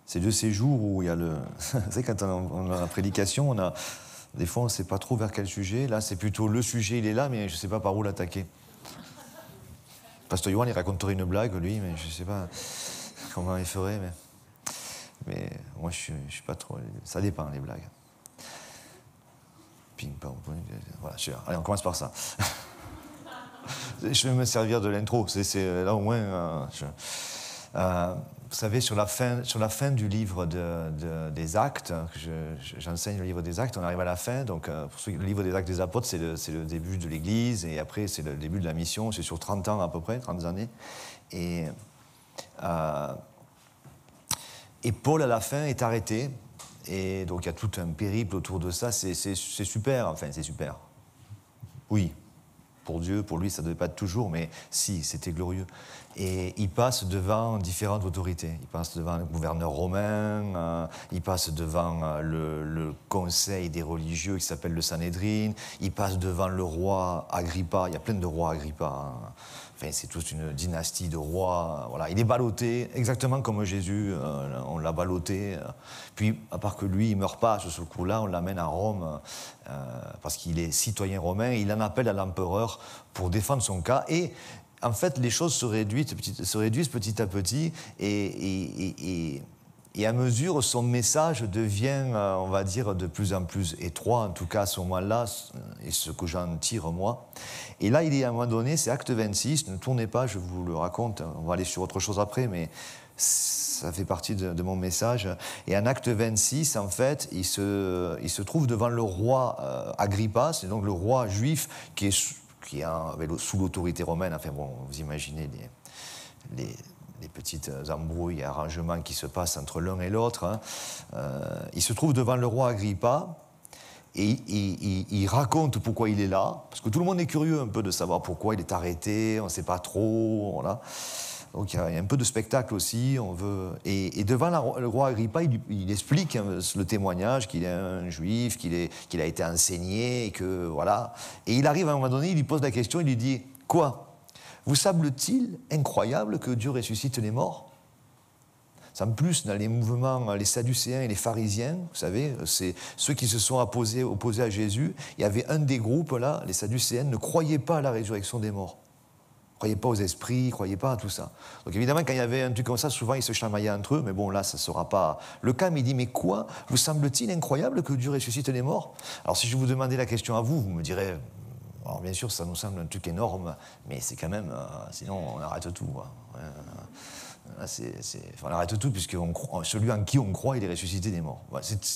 C'est de ces jours où il y a le... Vous savez, quand on a la prédication, des fois, on ne sait pas trop vers quel sujet. Là, c'est plutôt le sujet, il est là, mais je ne sais pas par où l'attaquer. Pasteur Yohan, il raconterait une blague, lui, mais je ne sais pas comment il ferait. Mais moi, je suis pas trop... Ça dépend, les blagues. Ping-pong. Voilà, allez, on commence par ça. Je vais me servir de l'intro. C'est là, au moins... vous savez, sur la fin du livre des Actes, j'enseigne le livre des Actes, on arrive à la fin, donc le livre des Actes des Apôtres, c'est le début de l'Église, et après c'est le début de la mission, c'est sur 30 ans à peu près, 30 années. Et Paul, à la fin, est arrêté, et donc il y a tout un périple autour de ça, c'est super, enfin c'est super. Oui. Pour Dieu, pour lui, ça ne devait pas être toujours, mais si, c'était glorieux. Et il passe devant différentes autorités. Il passe devant le gouverneur romain, il passe devant le conseil des religieux qui s'appelle le Sanhédrin, il passe devant le roi Agrippa. Il y a plein de rois Agrippa. Hein. Enfin, c'est toute une dynastie de rois. Voilà. Il est ballotté, exactement comme Jésus, on l'a ballotté. Puis, à part que lui, il ne meurt pas sur ce coup-là, on l'amène à Rome parce qu'il est citoyen romain. Il en appelle à l'empereur pour défendre son cas. Et en fait, les choses se réduisent petit à petit. Et à mesure, son message devient, on va dire, de plus en plus étroit, en tout cas à ce moment-là, et ce que j'en tire moi. Et là, il est à un moment donné, c'est acte 26, ne tournez pas, je vous le raconte, on va aller sur autre chose après, mais ça fait partie de mon message. Et en acte 26, en fait, il se trouve devant le roi Agrippa, c'est donc le roi juif qui est sous l'autorité romaine. Enfin bon, vous imaginez les petites embrouilles et arrangements qui se passent entre l'un et l'autre. Hein. Il se trouve devant le roi Agrippa et il raconte pourquoi il est là, parce que tout le monde est curieux un peu de savoir pourquoi il est arrêté, on ne sait pas trop, voilà. Donc il y a un peu de spectacle aussi, on veut... Et devant le roi Agrippa, il explique le témoignage, qu'il est un juif, qu'il a été enseigné, et que voilà. Et il arrive à un moment donné, il lui pose la question, il lui dit « Quoi ? Vous semble-t-il incroyable que Dieu ressuscite les morts ?» En plus, dans les mouvements, les Sadducéens et les pharisiens, vous savez, c'est ceux qui se sont opposés à Jésus, il y avait un des groupes, là, les Sadducéens, ne croyaient pas à la résurrection des morts. Ne croyaient pas aux esprits, ne croyaient pas à tout ça. Donc évidemment, quand il y avait un truc comme ça, souvent ils se chamaillaient entre eux, mais bon, là, ça ne sera pas le cas. Mais il dit, mais quoi ? Vous semble-t-il incroyable que Dieu ressuscite les morts ? Alors si je vous demandais la question à vous, vous me direz... Alors bien sûr, ça nous semble un truc énorme, mais c'est quand même... sinon, on arrête tout. On arrête tout, puisque celui en qui on croit, il est ressuscité des morts.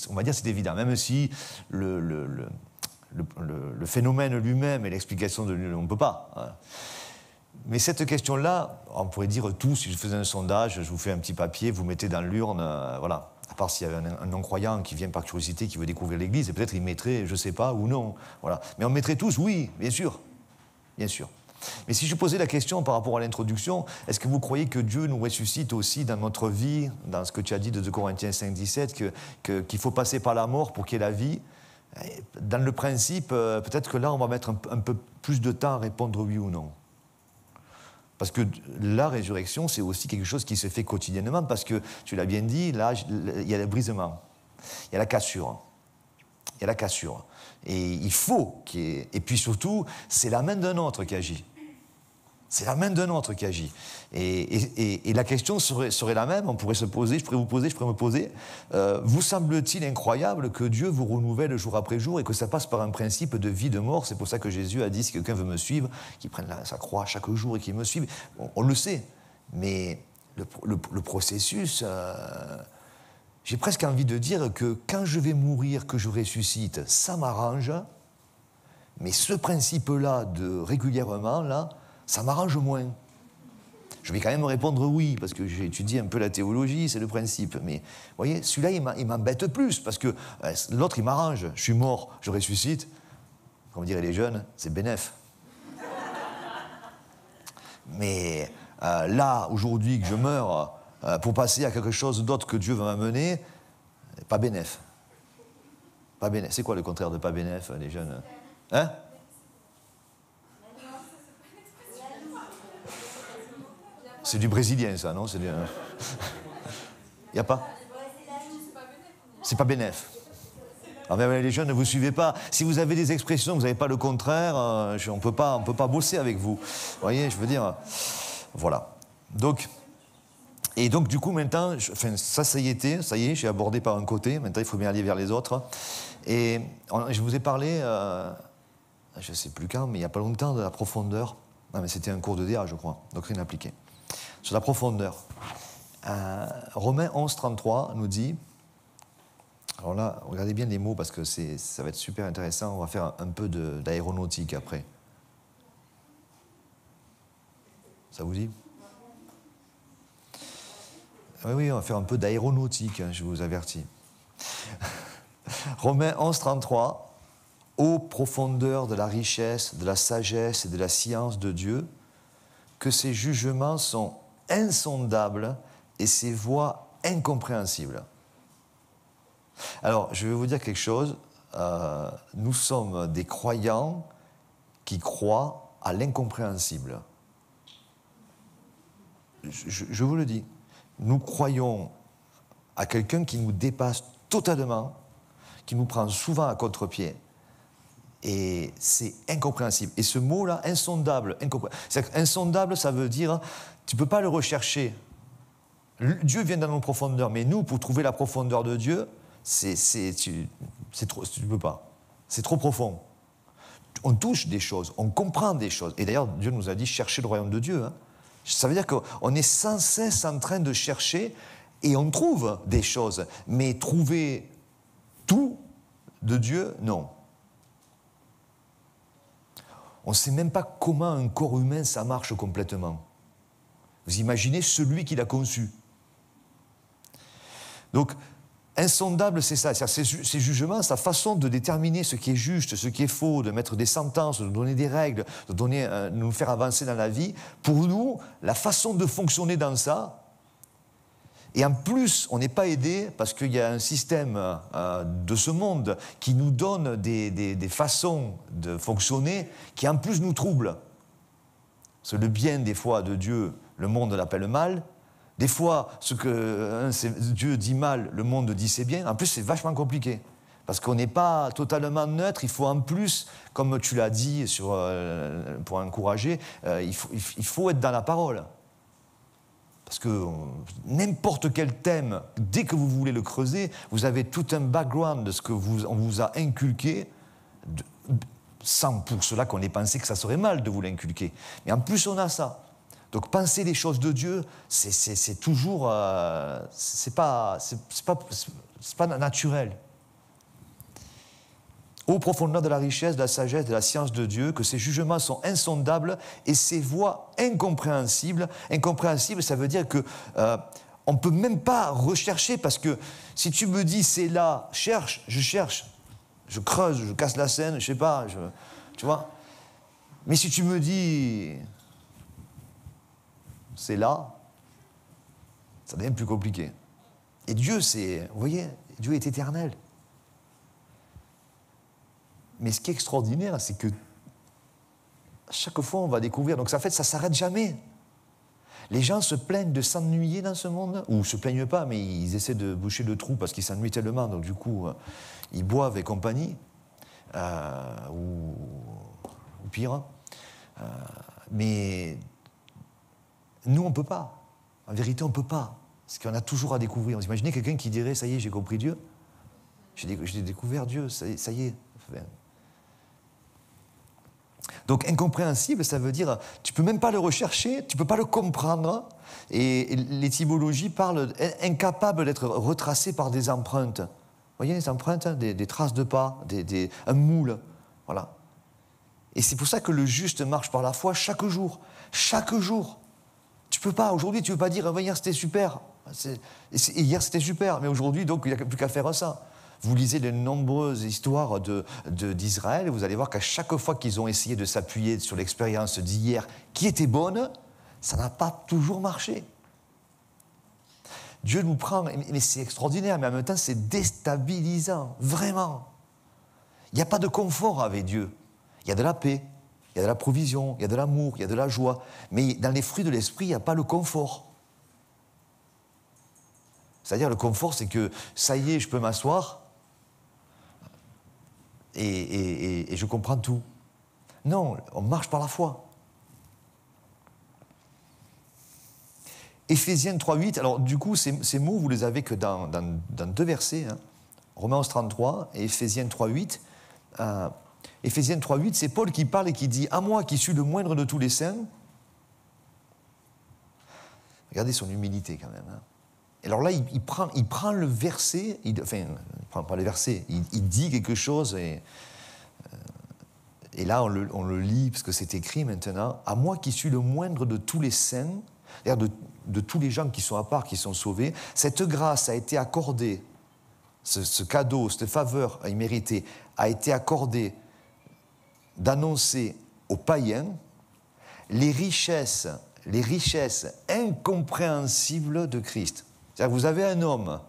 On va dire c'est évident, même si le phénomène lui-même et l'explication de lui, on ne peut pas. Hein. Mais cette question-là, on pourrait dire tout, si je faisais un sondage, je vous fais un petit papier, vous mettez dans l'urne, voilà. À part s'il y avait un non-croyant qui vient par curiosité, qui veut découvrir l'Église, et peut-être il mettrait, je ne sais pas, ou non. Voilà. Mais on mettrait tous, oui, bien sûr. Bien sûr. Mais si je posais la question par rapport à l'introduction, est-ce que vous croyez que Dieu nous ressuscite aussi dans notre vie, dans ce que tu as dit de 2 Corinthiens 5, 17, qu'il faut passer par la mort pour qu'il y ait la vie ? Dans le principe, peut-être que là, on va mettre un peu plus de temps à répondre oui ou non. Parce que la résurrection, c'est aussi quelque chose qui se fait quotidiennement, parce que, tu l'as bien dit, là, il y a le brisement, il y a la cassure. Il y a la cassure. Et il faut qu'il y ait... Et puis surtout, c'est la main d'un autre qui agit. C'est la main d'un autre qui agit. Et la question serait la même, on pourrait se poser, je pourrais me poser, vous semble-t-il incroyable que Dieu vous renouvelle jour après jour et que ça passe par un principe de vie, de mort ? C'est pour ça que Jésus a dit, si quelqu'un veut me suivre, qu'il prenne sa croix chaque jour et qu'il me suive. On le sait, mais le processus... j'ai presque envie de dire que quand je vais mourir, que je ressuscite, ça m'arrange, mais ce principe-là de régulièrement, là, ça m'arrange moins. Je vais quand même répondre oui, parce que j'ai étudié un peu la théologie, c'est le principe. Mais vous voyez, celui-là, il m'embête plus, parce que l'autre, il m'arrange. Je suis mort, je ressuscite. Comme diraient les jeunes, c'est bénef. Mais là, aujourd'hui, que je meurs, pour passer à quelque chose d'autre que Dieu va m'amener, pas bénef. Pas bénef. C'est quoi le contraire de pas bénef, les jeunes ? Hein ? C'est du brésilien, ça, non ? Il n'y a pas ? C'est pas bénef. Ah ben, les jeunes, ne vous suivez pas. Si vous avez des expressions, vous n'avez pas le contraire, on peut pas bosser avec vous. Vous voyez, je veux dire, voilà. Donc, du coup, maintenant, ça y est, j'ai abordé par un côté. Maintenant, il faut bien aller vers les autres. Et je vous ai parlé, je ne sais plus quand, mais il n'y a pas longtemps, de la profondeur. Non, mais c'était un cours de DA, je crois, doctrine appliquée. Sur la profondeur. Romains 11, 33 nous dit... Alors là, regardez bien les mots parce que ça va être super intéressant. On va faire un peu d'aéronautique après. Ça vous dit? Oui, on va faire un peu d'aéronautique, je vous avertis. Romains 11, 33. Ô profondeur de la richesse, de la sagesse et de la science de Dieu, que ses jugements sont insondables et ses voies incompréhensibles. Alors, je vais vous dire quelque chose. Nous sommes des croyants qui croient à l'incompréhensible. Je vous le dis. Nous croyons à quelqu'un qui nous dépasse totalement, qui nous prend souvent à contre-pied. Et c'est incompréhensible. Et ce mot-là, insondable, insondable, ça veut dire, tu ne peux pas le rechercher. Dieu vient dans nos profondeurs, mais nous, pour trouver la profondeur de Dieu, tu peux pas. C'est trop profond. On touche des choses, on comprend des choses. Et d'ailleurs, Dieu nous a dit chercher le royaume de Dieu. Hein. Ça veut dire qu'on est sans cesse en train de chercher et on trouve des choses. Mais trouver tout de Dieu, non. On ne sait même pas comment un corps humain, ça marche complètement. Vous imaginez celui qui l'a conçu. Donc, insondable, c'est ça. Ses jugements, sa façon de déterminer ce qui est juste, ce qui est faux, de mettre des sentences, de donner des règles, de nous faire avancer dans la vie. Pour nous, la façon de fonctionner dans ça, et en plus, on n'est pas aidé parce qu'il y a un système de ce monde qui nous donne des façons de fonctionner qui en plus nous troublent. Parce que le bien, des fois, de Dieu, le monde l'appelle mal. Des fois, ce que Dieu dit mal, le monde dit c'est bien. En plus, c'est vachement compliqué. Parce qu'on n'est pas totalement neutre. Il faut en plus, comme tu l'as dit pour encourager, il faut être dans la parole. Parce que n'importe quel thème, dès que vous voulez le creuser, vous avez tout un background de ce qu'on vous a inculqué, sans pour cela qu'on ait pensé que ça serait mal de vous l'inculquer. Mais en plus, on a ça. Donc penser les choses de Dieu, c'est toujours... c'est pas naturel. Ô profondeur de la richesse, de la sagesse, de la science de Dieu, que ses jugements sont insondables et ses voies incompréhensibles. Incompréhensibles, ça veut dire que on ne peut même pas rechercher, parce que si tu me dis c'est là, cherche, je creuse, je casse la scène, je sais pas, tu vois. Mais si tu me dis c'est là, ça devient plus compliqué. Et Dieu, vous voyez, Dieu est éternel. Mais ce qui est extraordinaire, c'est que chaque fois, on va découvrir. Donc, ça ne s'arrête jamais. Les gens se plaignent de s'ennuyer dans ce monde, ou ne se plaignent pas, mais ils essaient de boucher le trou parce qu'ils s'ennuient tellement. Donc, du coup, ils boivent et compagnie, ou pire. Mais nous, on ne peut pas. En vérité, on ne peut pas. Parce qu'on a toujours à découvrir. Vous imaginez quelqu'un qui dirait « ça y est, j'ai compris Dieu ». J'ai découvert Dieu, ça y est. Donc incompréhensible, ça veut dire tu ne peux même pas le rechercher, tu ne peux pas le comprendre. Et l'étymologie parle incapable d'être retracé par des empreintes. Vous voyez les empreintes, des traces de pas, un moule. Voilà. Et c'est pour ça que le juste marche par la foi chaque jour. Chaque jour. Tu ne peux pas, aujourd'hui, tu ne peux pas dire hier c'était super. Hier c'était super, mais aujourd'hui, donc, il n'y a plus qu'à faire ça. Vous lisez les nombreuses histoires d'Israël et vous allez voir qu'à chaque fois qu'ils ont essayé de s'appuyer sur l'expérience d'hier qui était bonne, ça n'a pas toujours marché. Dieu nous prend, mais c'est extraordinaire, mais en même temps c'est déstabilisant, vraiment. Il n'y a pas de confort avec Dieu. Il y a de la paix, il y a de la provision, il y a de l'amour, il y a de la joie. Mais dans les fruits de l'esprit, il n'y a pas le confort. C'est-à-dire le confort, c'est que ça y est, je peux m'asseoir et je comprends tout. Non, on marche par la foi. Éphésiens 3.8, alors du coup, ces mots, vous les avez que dans 2 versets, hein. Romains 11.33 et Éphésiens 3.8. Éphésiens 3.8, c'est Paul qui parle et qui dit « À moi qui suis le moindre de tous les saints », regardez son humilité quand même. Hein. Et alors là, il prend le verset, il ne prend pas le verset, il dit quelque chose et là, on le lit parce que c'est écrit maintenant. « À moi qui suis le moindre de tous les saints », c'est-à-dire de tous les gens qui sont à part, qui sont sauvés, cette grâce a été accordée, ce cadeau, cette faveur imméritée, a été accordée d'annoncer aux païens les richesses incompréhensibles de Christ. C'est-à-dire que vous avez un homme,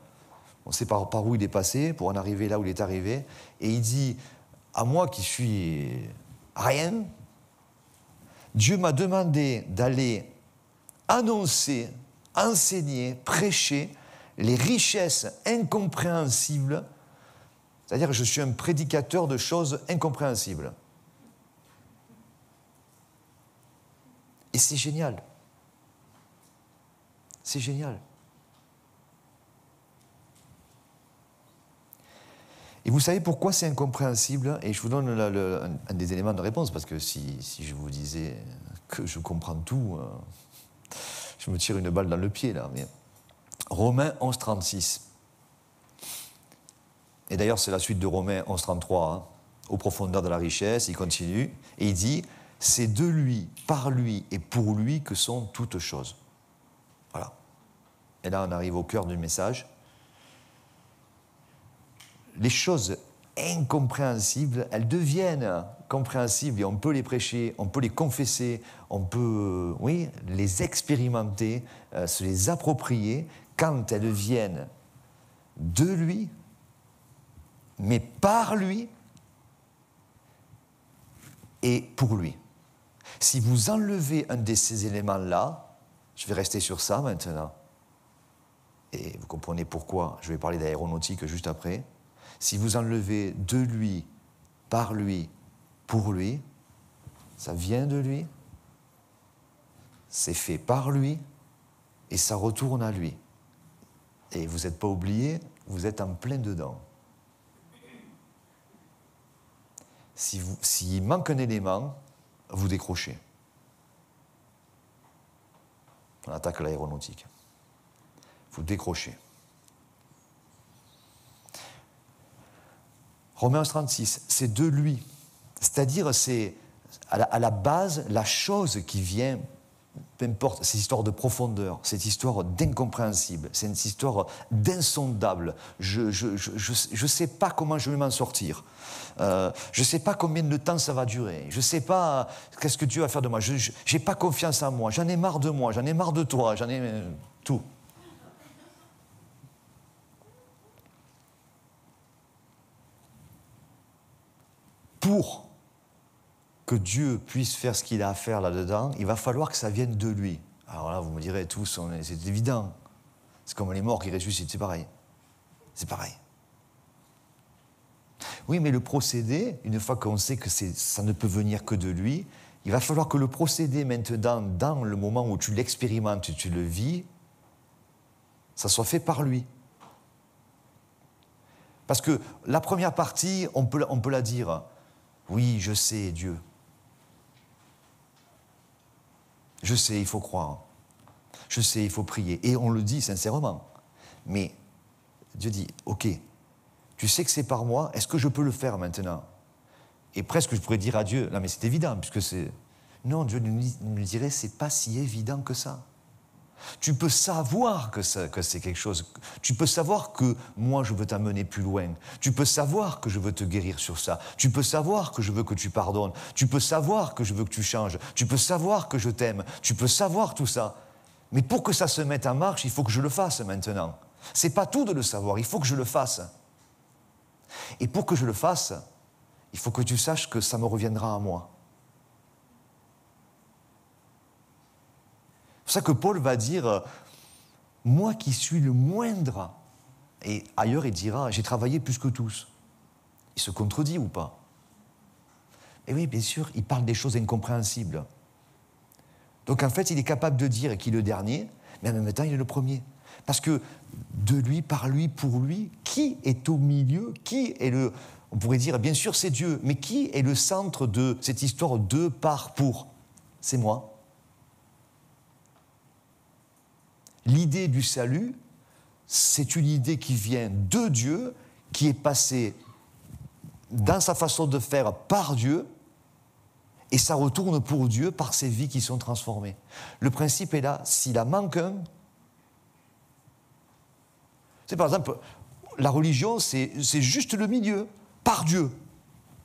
on ne sait pas par où il est passé pour en arriver là où il est arrivé, et il dit « À moi qui suis rien, Dieu m'a demandé d'aller annoncer, enseigner, prêcher les richesses incompréhensibles, c'est-à-dire que je suis un prédicateur de choses incompréhensibles. » Et c'est génial. C'est génial. Et vous savez pourquoi c'est incompréhensible? Et je vous donne un des éléments de réponse, parce que si je vous disais que je comprends tout, je me tire une balle dans le pied, là. Mais Romains 11.36. Et d'ailleurs, c'est la suite de Romains 11.33, hein. Aux profondeurs de la richesse, il continue, et il dit « C'est de lui, par lui et pour lui que sont toutes choses. » Voilà. Et là, on arrive au cœur du message. Les choses incompréhensibles, elles deviennent compréhensibles et on peut les prêcher, on peut les confesser, on peut, les expérimenter, se les approprier quand elles viennent de lui, mais par lui et pour lui. Si vous enlevez un de ces éléments-là, je vais rester sur ça maintenant, et vous comprenez pourquoi je vais parler d'aéronautique juste après. Si vous enlevez de lui, par lui, pour lui, ça vient de lui, c'est fait par lui, et ça retourne à lui. Et vous n'êtes pas oublié, vous êtes en plein dedans. S'il manque un élément, vous décrochez. On attaque l'aéronautique. Vous décrochez. Romains 36, c'est de lui. C'est-à-dire, c'est à la base la chose qui vient, peu importe, cette histoire de profondeur, cette histoire d'incompréhensible, c'est une histoire d'insondable. Je ne sais pas comment je vais m'en sortir. Je ne sais pas combien de temps ça va durer. Je ne sais pas qu'est-ce que Dieu va faire de moi. Je n'ai pas confiance en moi. J'en ai marre de moi. J'en ai marre de toi. J'en ai tout. Pour que Dieu puisse faire ce qu'il a à faire là-dedans, il va falloir que ça vienne de lui. Alors là, vous me direz tous, c'est évident. C'est comme les morts qui ressuscitent, c'est pareil. C'est pareil. Oui, mais le procédé, une fois qu'on sait que ça ne peut venir que de lui, il va falloir que le procédé maintenant, dans le moment où tu l'expérimentes, tu le vis, ça soit fait par lui. Parce que la première partie, on peut la dire. Oui, je sais, Dieu. Je sais, il faut croire. Je sais, il faut prier. Et on le dit sincèrement. Mais Dieu dit, ok, tu sais que c'est par moi, est-ce que je peux le faire maintenant? Et presque je pourrais dire à Dieu, non mais c'est évident, puisque c'est... Non, Dieu nous dirait, c'est pas si évident que ça. Tu peux savoir que c'est quelque chose. Tu peux savoir que moi, je veux t'amener plus loin. Tu peux savoir que je veux te guérir sur ça. Tu peux savoir que je veux que tu pardonnes. Tu peux savoir que je veux que tu changes. Tu peux savoir que je t'aime. Tu peux savoir tout ça. Mais pour que ça se mette en marche, il faut que je le fasse maintenant. C'est pas tout de le savoir, il faut que je le fasse. Et pour que je le fasse, il faut que tu saches que ça me reviendra à moi. C'est pour ça que Paul va dire, moi qui suis le moindre. Et ailleurs, il dira, j'ai travaillé plus que tous. Il se contredit ou pas? Et oui, bien sûr, il parle des choses incompréhensibles. Donc en fait, il est capable de dire qu'il est le dernier, mais en même temps, il est le premier. Parce que de lui, par lui, pour lui, qui est au milieu? Qui est le... On pourrait dire, bien sûr, c'est Dieu, mais qui est le centre de cette histoire de, par, pour? C'est moi. L'idée du salut, c'est une idée qui vient de Dieu, qui est passée dans sa façon de faire par Dieu, et ça retourne pour Dieu par ces vies qui sont transformées. Le principe est là, s'il en manque un, c'est par exemple, la religion, c'est juste le milieu, par Dieu.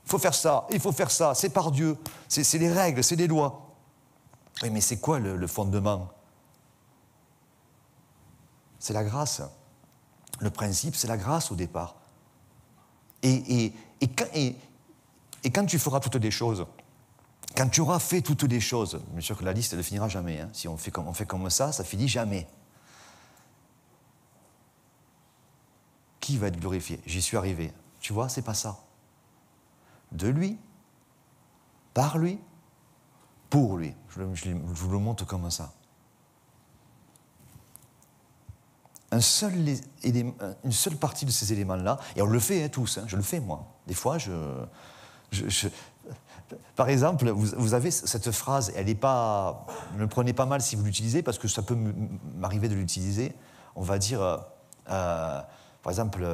Il faut faire ça, il faut faire ça, c'est par Dieu, c'est les règles, c'est les lois. Oui, mais c'est quoi le fondement? C'est la grâce. Le principe, c'est la grâce au départ. Et quand tu feras toutes les choses, quand tu auras fait toutes les choses, bien sûr que la liste, elle ne finira jamais. Hein. Si on fait comme ça finit jamais. Qui va être glorifié? J'y suis arrivé. Tu vois, c'est pas ça. De lui, par lui, pour lui. Je vous le montre comme ça. Une seule partie de ces éléments-là, et on le fait hein, tous, hein, je le fais moi. Des fois, par exemple, vous avez cette phrase, elle n'est pas... Ne le prenez pas mal si vous l'utilisez, parce que ça peut m'arriver de l'utiliser. On va dire, par exemple,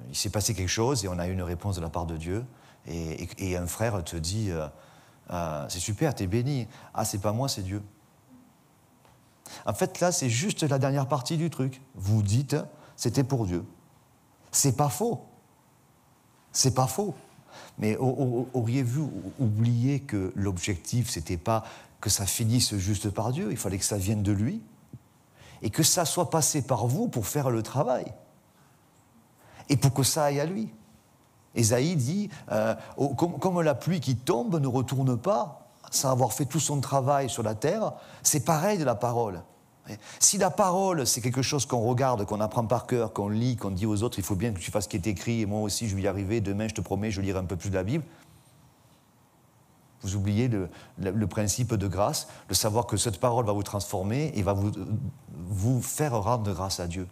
il s'est passé quelque chose et on a eu une réponse de la part de Dieu, et un frère te dit, c'est super, t'es béni. Ah, c'est pas moi, c'est Dieu. En fait, là, c'est juste la dernière partie du truc. Vous dites, c'était pour Dieu. C'est pas faux. C'est pas faux. Mais auriez-vous oublié que l'objectif, c'était pas que ça finisse juste par Dieu, il fallait que ça vienne de lui, et que ça soit passé par vous pour faire le travail, et pour que ça aille à lui. Ésaïe dit, comme la pluie qui tombe ne retourne pas, sans avoir fait tout son travail sur la terre, c'est pareil de la parole. Si la parole, c'est quelque chose qu'on regarde, qu'on apprend par cœur, qu'on lit, qu'on dit aux autres, il faut bien que tu fasses ce qui est écrit, et moi aussi je vais y arriver, demain je te promets, je lirai un peu plus de la Bible, vous oubliez le principe de grâce, de savoir que cette parole va vous transformer et va vous faire rendre grâce à Dieu.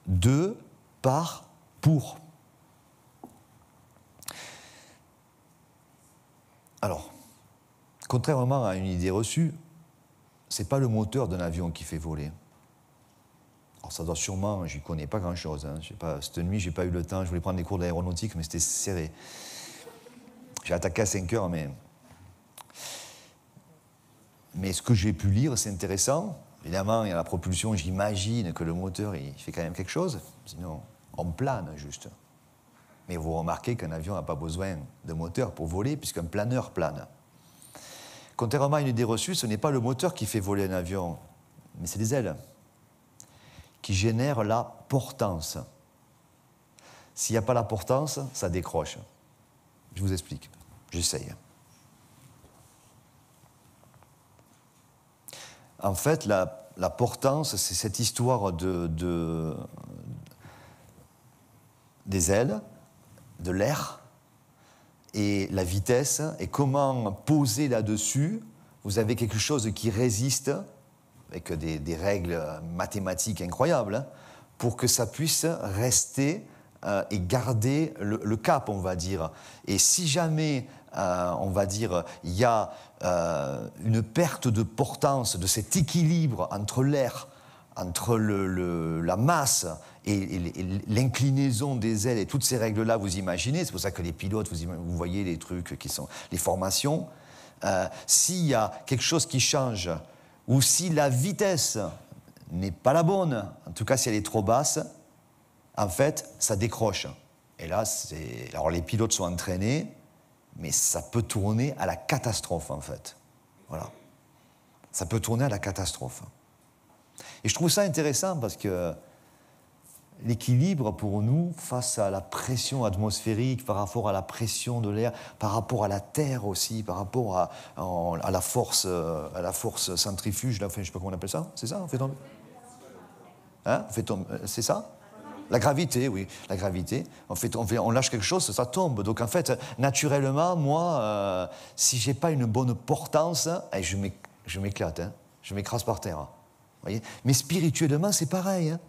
De, par, pour. Alors, contrairement à une idée reçue, c'est pas le moteur d'un avion qui fait voler. Alors ça doit sûrement, j'y connais pas grand-chose. Hein. Cette nuit, j'ai pas eu le temps, je voulais prendre des cours d'aéronautique, mais c'était serré. J'ai attaqué à 5 heures, mais ce que j'ai pu lire, c'est intéressant. Évidemment, il y a la propulsion, j'imagine que le moteur, il fait quand même quelque chose. Sinon, on plane juste. Mais vous remarquez qu'un avion n'a pas besoin de moteur pour voler, puisqu'un planeur plane. Contrairement à une idée reçue, ce n'est pas le moteur qui fait voler un avion, mais c'est les ailes qui génèrent la portance. S'il n'y a pas la portance, ça décroche. Je vous explique. J'essaye. En fait, la portance, c'est cette histoire des ailes, de l'air, et la vitesse, et comment poser là-dessus, vous avez quelque chose qui résiste, avec des règles mathématiques incroyables, hein, pour que ça puisse rester et garder le cap, on va dire. Et si jamais, on va dire, il y a une perte de portance, de cet équilibre entre l'air, entre la masse et l'inclinaison des ailes et toutes ces règles-là, vous imaginez, c'est pour ça que les pilotes, vous voyez les trucs qui sont les formations, s'il y a quelque chose qui change, ou si la vitesse n'est pas la bonne, en tout cas si elle est trop basse, en fait, ça décroche. Et là, alors les pilotes sont entraînés, mais ça peut tourner à la catastrophe, en fait. Voilà. Ça peut tourner à la catastrophe. Et je trouve ça intéressant parce que l'équilibre pour nous face à la pression atmosphérique, par rapport à la pression de l'air, par rapport à la terre aussi, par rapport à la force centrifuge, là, enfin, je ne sais pas comment on appelle ça, c'est ça, on fait tomber, hein, c'est ça? La gravité, oui, la gravité. On lâche quelque chose, ça tombe. Donc en fait, naturellement, moi, si j'ai pas une bonne portance, je m'éclate, hein, je m'écrase par terre. Voyez. Mais spirituellement, c'est pareil. Hein.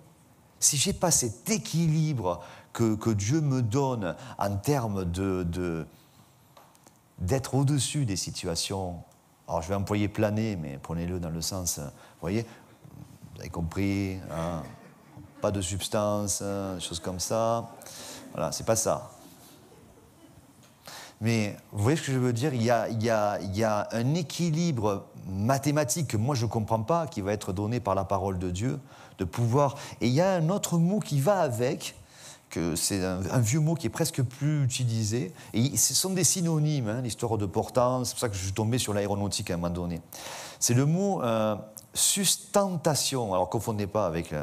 Si j'ai pas cet équilibre que Dieu me donne en termes d'être au-dessus des situations, alors je vais employer planer, mais prenez-le dans le sens, vous voyez, vous avez compris, hein, pas de substance, des choses comme ça. Voilà, c'est pas ça. Mais vous voyez ce que je veux dire, il y a un équilibre mathématique que moi je ne comprends pas, qui va être donné par la parole de Dieu, de pouvoir... Et il y a un autre mot qui va avec, que c'est un vieux mot qui est presque plus utilisé, et ce sont des synonymes, hein, l'histoire de portance, c'est pour ça que je suis tombé sur l'aéronautique à un moment donné. C'est le mot sustentation, alors confondez pas avec...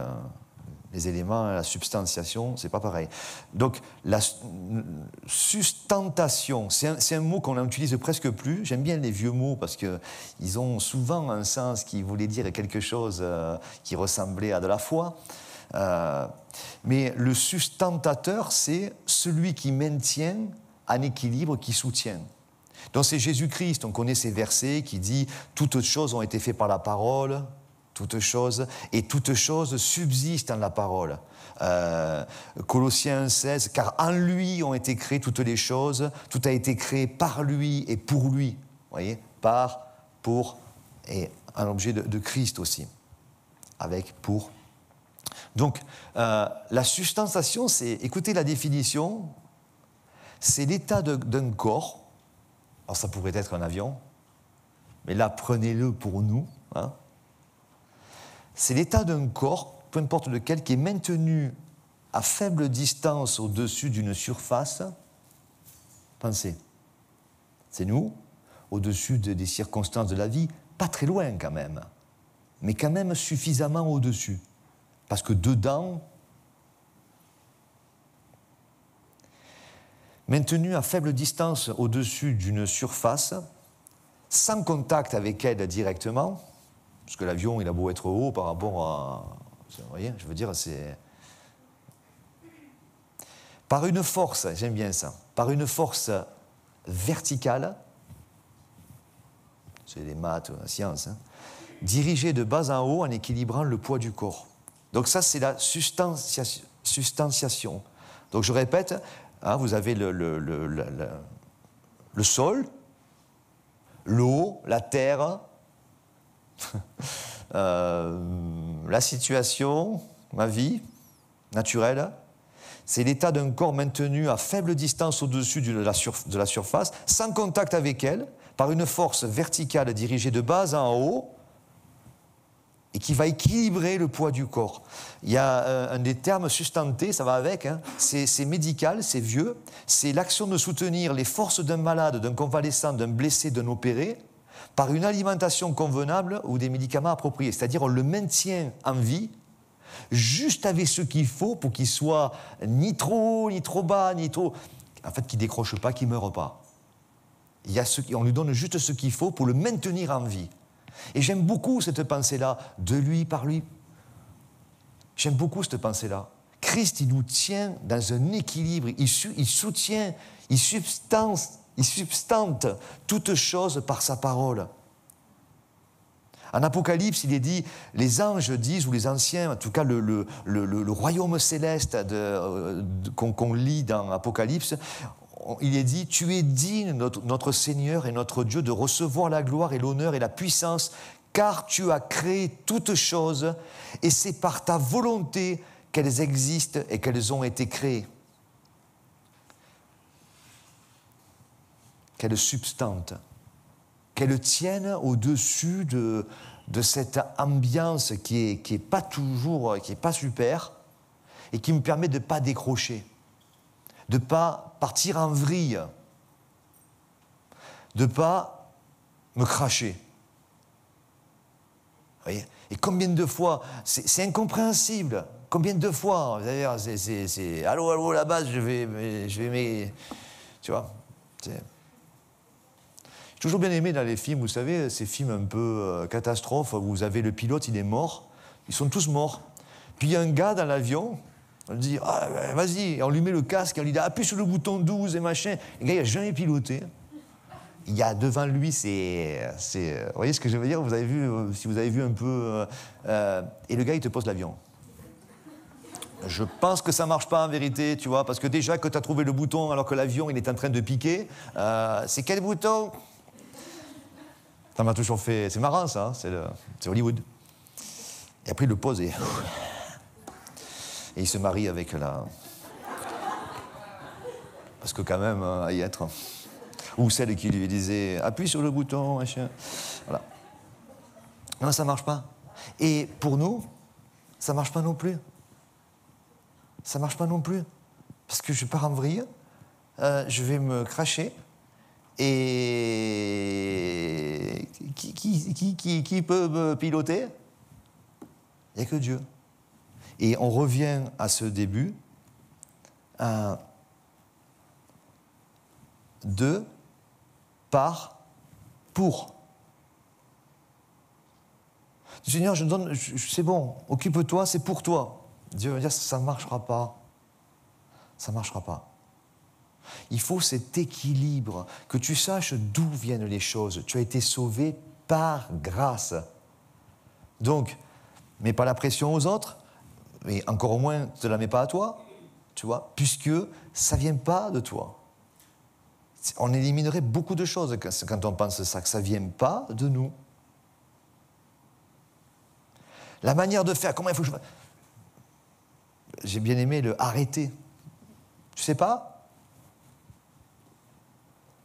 les éléments, la substantiation, c'est pas pareil. Donc, la sustentation, c'est un mot qu'on n'utilise presque plus. J'aime bien les vieux mots parce qu'ils ont souvent un sens qui voulait dire quelque chose qui ressemblait à de la foi. Mais le sustentateur, c'est celui qui maintient en équilibre, qui soutient. Donc, c'est Jésus-Christ, on connaît ces versets qui dit « Toutes choses ont été faites par la parole ». Toutes choses, et toutes choses subsistent en la parole. Colossiens 16, car en lui ont été créées toutes les choses, tout a été créé par lui et pour lui. Vous voyez, par, pour, et un objet de Christ aussi. Avec, pour. Donc, la substantiation, c'est, écoutez la définition, c'est l'état d'un corps, alors ça pourrait être un avion, mais là, prenez-le pour nous, hein. C'est l'état d'un corps, peu importe lequel, qui est maintenu à faible distance au-dessus d'une surface. Pensez, c'est nous, au-dessus des circonstances de la vie, pas très loin quand même, mais quand même suffisamment au-dessus. Parce que dedans, maintenu à faible distance au-dessus d'une surface, sans contact avec elle directement, parce que l'avion, il a beau être haut par rapport à... Vous voyez, je veux dire, c'est... Par une force, j'aime bien ça, par une force verticale, c'est les maths, la science, hein, dirigée de bas en haut en équilibrant le poids du corps. Donc ça, c'est la substantiation. Donc je répète, hein, vous avez le sol, l'eau, la terre... la situation, ma vie naturelle, c'est l'état d'un corps maintenu à faible distance au-dessus de la surface, sans contact avec elle, par une force verticale dirigée de bas en haut, et qui va équilibrer le poids du corps. Il y a un des termes sustentés, ça va avec, hein, c'est médical, c'est vieux, c'est l'action de soutenir les forces d'un malade, d'un convalescent, d'un blessé, d'un opéré, par une alimentation convenable ou des médicaments appropriés. C'est-à-dire on le maintient en vie, juste avec ce qu'il faut pour qu'il soit ni trop haut, ni trop bas, ni trop... En fait, qu'il ne décroche pas, qu'il ne meure pas. On lui donne juste ce qu'il faut pour le maintenir en vie. Et j'aime beaucoup cette pensée-là, de lui, par lui. J'aime beaucoup cette pensée-là. Christ, il nous tient dans un équilibre, il soutient, il substante toute chose par sa parole. En Apocalypse, il est dit, les anges disent, ou les anciens, en tout cas le royaume céleste qu'on lit dans Apocalypse, il est dit, tu es digne, notre Seigneur et notre Dieu, de recevoir la gloire et l'honneur et la puissance, car tu as créé toutes choses, et c'est par ta volonté qu'elles existent et qu'elles ont été créées. Qu'elle substante, qu'elle tienne au-dessus de cette ambiance qui est pas toujours, qui est pas super, et qui me permet de ne pas décrocher, de ne pas partir en vrille, de ne pas me cracher. Vous voyez ? Et combien de fois, c'est incompréhensible, Combien de fois, d'ailleurs, c'est allô, allô, la base, tu vois. J'ai toujours bien aimé dans les films, vous savez, ces films un peu catastrophes, où vous avez le pilote, il est mort, ils sont tous morts. Puis il y a un gars dans l'avion, on lui dit, ah, vas-y, et on lui met le casque, et on lui dit, appuie sur le bouton 12 et machin. Le gars, il n'a jamais piloté. Il y a devant lui, vous voyez ce que je veux dire? Vous avez vu, si vous avez vu un peu... et le gars, il te pose l'avion. Je pense que ça ne marche pas en vérité, tu vois, parce que déjà que tu as trouvé le bouton alors que l'avion, il est en train de piquer, c'est quel bouton? Ça m'a toujours fait... C'est marrant, ça, hein, c'est Hollywood. Et après, il le pose et il se marie avec la... Parce que quand même, à y être... Ou celle qui lui disait « appuie sur le bouton, machin ». Voilà. Non, ça ne marche pas. Et pour nous, ça ne marche pas non plus. Ça ne marche pas non plus. Parce que je pars en vrille, je vais me cracher, et qui peut me piloter? Il n'y a que Dieu. Et on revient à ce début, de, par, pour. Seigneur, c'est bon, occupe-toi, c'est pour toi. Dieu va dire, ça ne marchera pas. Ça ne marchera pas. Il faut cet équilibre, que tu saches d'où viennent les choses. Tu as été sauvé par grâce. Donc, mets pas la pression aux autres, mais encore moins, ne te la mets pas à toi, tu vois, puisque ça ne vient pas de toi. On éliminerait beaucoup de choses quand on pense ça, que ça ne vient pas de nous. La manière de faire, comment il faut que je... J'ai bien aimé le arrêter. Tu sais pas?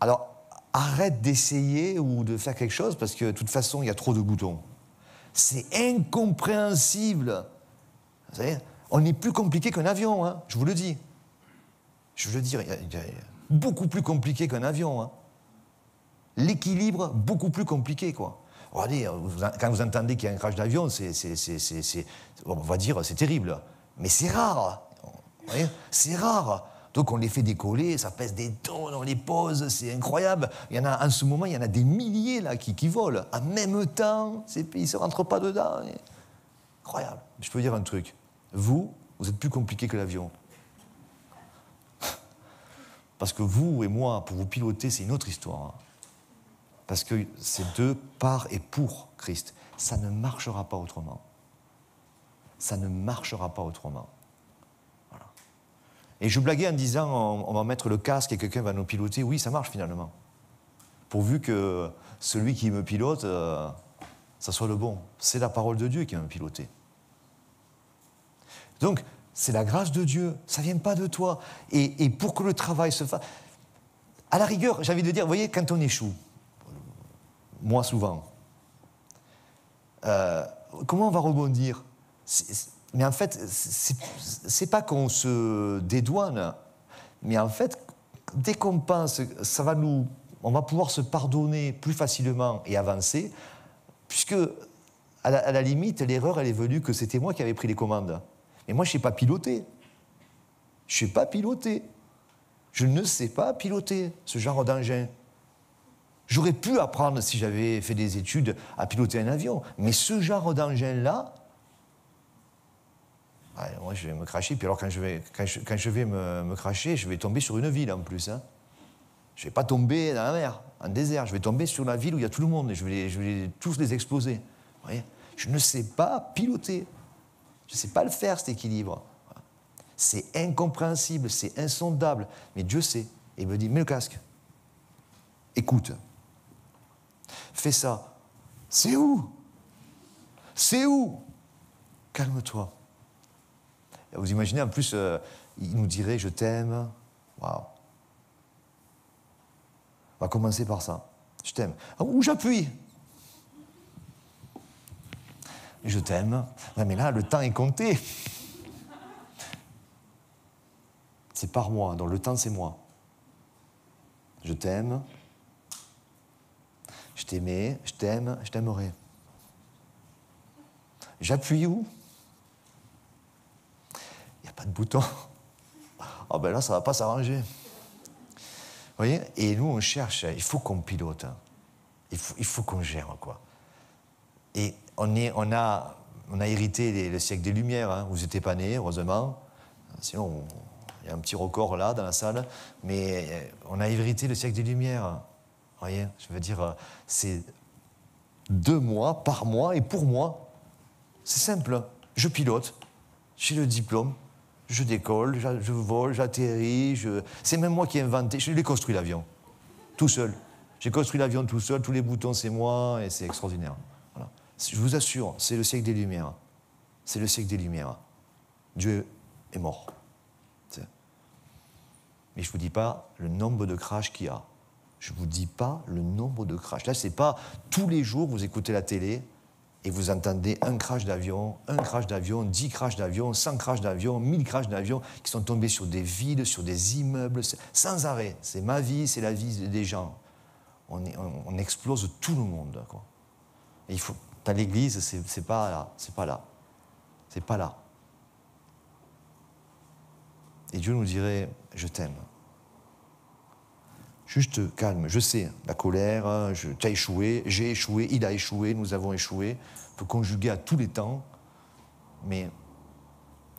Alors, arrête d'essayer ou de faire quelque chose parce que de toute façon, il y a trop de boutons. C'est incompréhensible. Vous savez, on est plus compliqué qu'un avion, hein, je vous le dis. Je veux dire, il y a beaucoup plus compliqué qu'un avion. Hein. L'équilibre, beaucoup plus compliqué, quoi. Regardez, quand vous entendez qu'il y a un crash d'avion, on va dire, c'est terrible. Mais c'est rare. C'est rare. Donc on les fait décoller, ça pèse des tonnes, on les pose, c'est incroyable. Il y en a, en ce moment, il y en a des milliers là, qui volent. En même temps, ils ne se rentrent pas dedans. Incroyable. Je peux vous dire un truc. Vous êtes plus compliqué que l'avion. Parce que vous et moi, pour vous piloter, c'est une autre histoire. Hein. Parce que c'est de, par et pour Christ. Ça ne marchera pas autrement. Ça ne marchera pas autrement. Voilà. Et je blaguais en disant, on va mettre le casque et quelqu'un va nous piloter. Oui, ça marche finalement. Pourvu que celui qui me pilote, ça soit le bon. C'est la parole de Dieu qui va me piloter. Donc, c'est la grâce de Dieu, ça ne vient pas de toi. Et pour que le travail se fasse... À la rigueur, j'ai envie de dire, vous voyez, quand on échoue, moi souvent, comment on va rebondir? Mais en fait, c'est pas qu'on se dédouane, mais en fait, dès qu'on pense, on va pouvoir se pardonner plus facilement et avancer, puisque, à la limite, l'erreur, elle est venue que c'était moi qui avais pris les commandes. Et moi, je ne sais pas piloter. Je ne sais pas piloter. Je ne sais pas piloter ce genre d'engin. J'aurais pu apprendre, si j'avais fait des études, à piloter un avion. Mais ce genre d'engin-là, moi, je vais me cracher. Puis alors, quand je vais me cracher, je vais tomber sur une ville, en plus. Hein. Je ne vais pas tomber dans la mer, en désert. Je vais tomber sur la ville où il y a tout le monde. Et je vais tous les exploser. Vous voyez, je ne sais pas piloter. Je ne sais pas le faire, cet équilibre. C'est incompréhensible, c'est insondable. Mais Dieu sait. Et il me dit, mets le casque. Écoute. Fais ça. C'est où? C'est où? Calme-toi. Vous imaginez, en plus, il nous dirait, je t'aime. Waouh. On va commencer par ça. Je t'aime. Où j'appuie? Je t'aime. Ouais, mais là, le temps est compté. C'est par moi, donc le temps, c'est moi. Je t'aime. Je t'aimais, je t'aime, je t'aimerai. J'appuie où? pas de bouton. Ah ben là, ça ne va pas s'arranger. Vous voyez? Et nous, on cherche, il faut qu'on pilote. Hein. Il faut qu'on gère, quoi. Et on a hérité le siècle des Lumières. Hein. Vous n'étiez pas nés, heureusement. Sinon, il y a un petit record là, dans la salle. Mais on a hérité le siècle des Lumières. Vous voyez? Je veux dire, c'est 2 mois par mois et pour moi. C'est simple. Je pilote, j'ai le diplôme, je décolle, je vole, j'atterris. C'est même moi qui ai inventé. Je l'ai construit l'avion, tout seul. J'ai construit l'avion tout seul, tous les boutons c'est moi et c'est extraordinaire. Voilà. Je vous assure, c'est le siècle des Lumières. C'est le siècle des Lumières. Dieu est mort. Mais je ne vous dis pas le nombre de crashs qu'il y a. Je ne vous dis pas le nombre de crashs. Là, ce n'est pas tous les jours vous écoutez la télé et vous entendez un crash d'avion, 10 crashs d'avion, 100 crashs d'avion, 1000 crashs d'avion qui sont tombés sur des villes, sur des immeubles, sans arrêt. C'est ma vie, c'est la vie des gens. On explose tout le monde. Quoi. Et il faut, dans l'église, c'est pas là, c'est pas là. C'est pas là. Et Dieu nous dirait, je t'aime. Juste calme, je sais, la colère, tu as échoué, j'ai échoué, il a échoué, nous avons échoué. On peut conjuguer à tous les temps, mais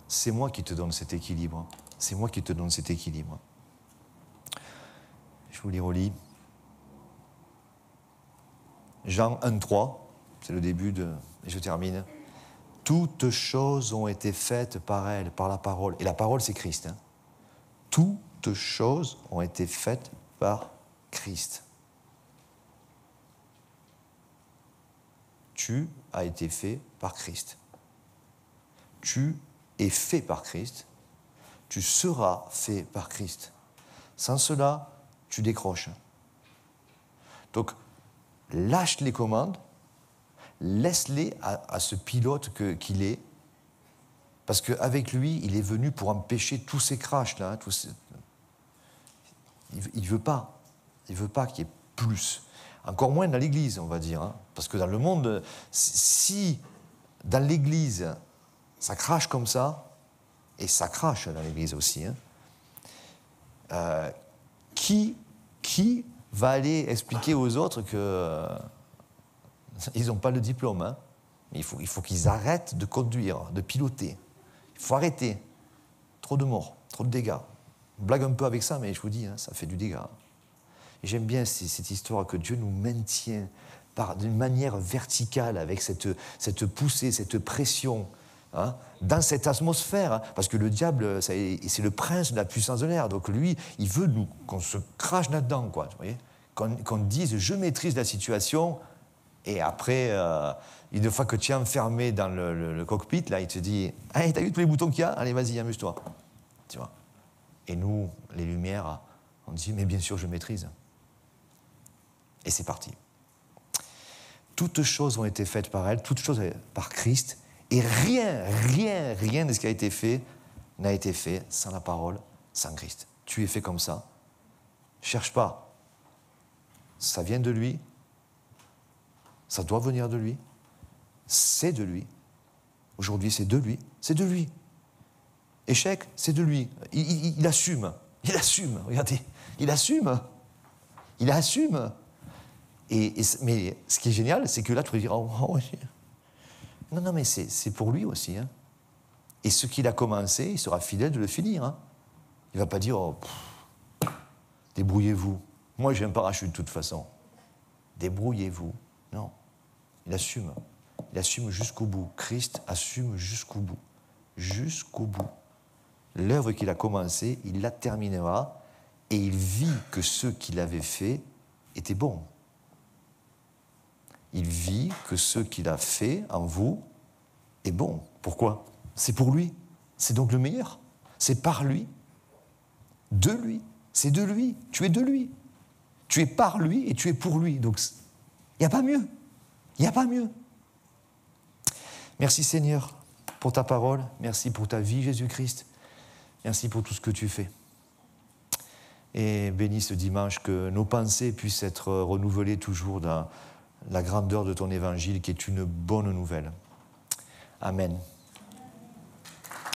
c'est moi qui te donne cet équilibre. C'est moi qui te donne cet équilibre. Je vous les relis. Jean 1,3, c'est le début et je termine. Toutes choses ont été faites par elle, par la parole. Et la parole, c'est Christ. Hein. Toutes choses ont été faites par Christ. Tu as été fait par Christ. Tu es fait par Christ. Tu seras fait par Christ. Sans cela, tu décroches. Donc, lâche les commandes, laisse-les à ce pilote qu'il est, parce qu'avec lui, il est venu pour empêcher tous ces crashs-là. Il ne veut pas. Il ne veut pas qu'il y ait plus. Encore moins dans l'Église, on va dire. Hein, parce que dans le monde, si dans l'Église, ça crache comme ça, et ça crache dans l'Église aussi, hein, qui va aller expliquer aux autres qu'ils n'ont pas le diplôme, hein. Il faut qu'ils arrêtent de conduire, de piloter. Il faut arrêter. Trop de morts, trop de dégâts. On blague un peu avec ça, mais je vous dis, hein, ça fait du dégât. Et j'aime bien cette histoire que Dieu nous maintient d'une manière verticale, avec cette poussée, cette pression, hein, dans cette atmosphère. Hein, parce que le diable, c'est le prince de la puissance de l'air. Donc lui, il veut qu'on se crache là-dedans, quoi. Vous voyez, qu'on dise, je maîtrise la situation. Et après, une fois que tu es enfermé dans le cockpit, là, il te dit, hey, t'as vu tous les boutons qu'il y a? Allez, vas-y, amuse-toi. Tu vois. Et nous, les lumières, on dit, mais bien sûr, je maîtrise. Et c'est parti. Toutes choses ont été faites par elle, toutes choses par Christ, et rien de ce qui a été fait n'a été fait sans la parole, sans Christ. Tu es fait comme ça. Cherche pas. Ça vient de lui. Ça doit venir de lui. C'est de lui. Aujourd'hui, c'est de lui. C'est de lui. Échec, c'est de lui. Il assume. Il assume. Regardez. Il assume. Il assume. Mais ce qui est génial, c'est que là, tu peux dire, oh, non, mais c'est pour lui aussi. Hein. Et ce qu'il a commencé, il sera fidèle de le finir. Hein. Il ne va pas dire, débrouillez-vous. Moi, j'ai un parachute de toute façon. Débrouillez-vous. Non. Il assume. Il assume jusqu'au bout. Christ assume jusqu'au bout. Jusqu'au bout. L'œuvre qu'il a commencée, il la terminera et il vit que ce qu'il avait fait était bon. Il vit que ce qu'il a fait en vous est bon. Pourquoi? C'est pour lui. C'est donc le meilleur. C'est par lui. De lui. C'est de lui. Tu es de lui. Tu es par lui et tu es pour lui. Donc, il n'y a pas mieux. Il n'y a pas mieux. Merci Seigneur pour ta parole. Merci pour ta vie, Jésus-Christ. Merci pour tout ce que tu fais. Et bénis ce dimanche que nos pensées puissent être renouvelées toujours dans la grandeur de ton évangile qui est une bonne nouvelle. Amen.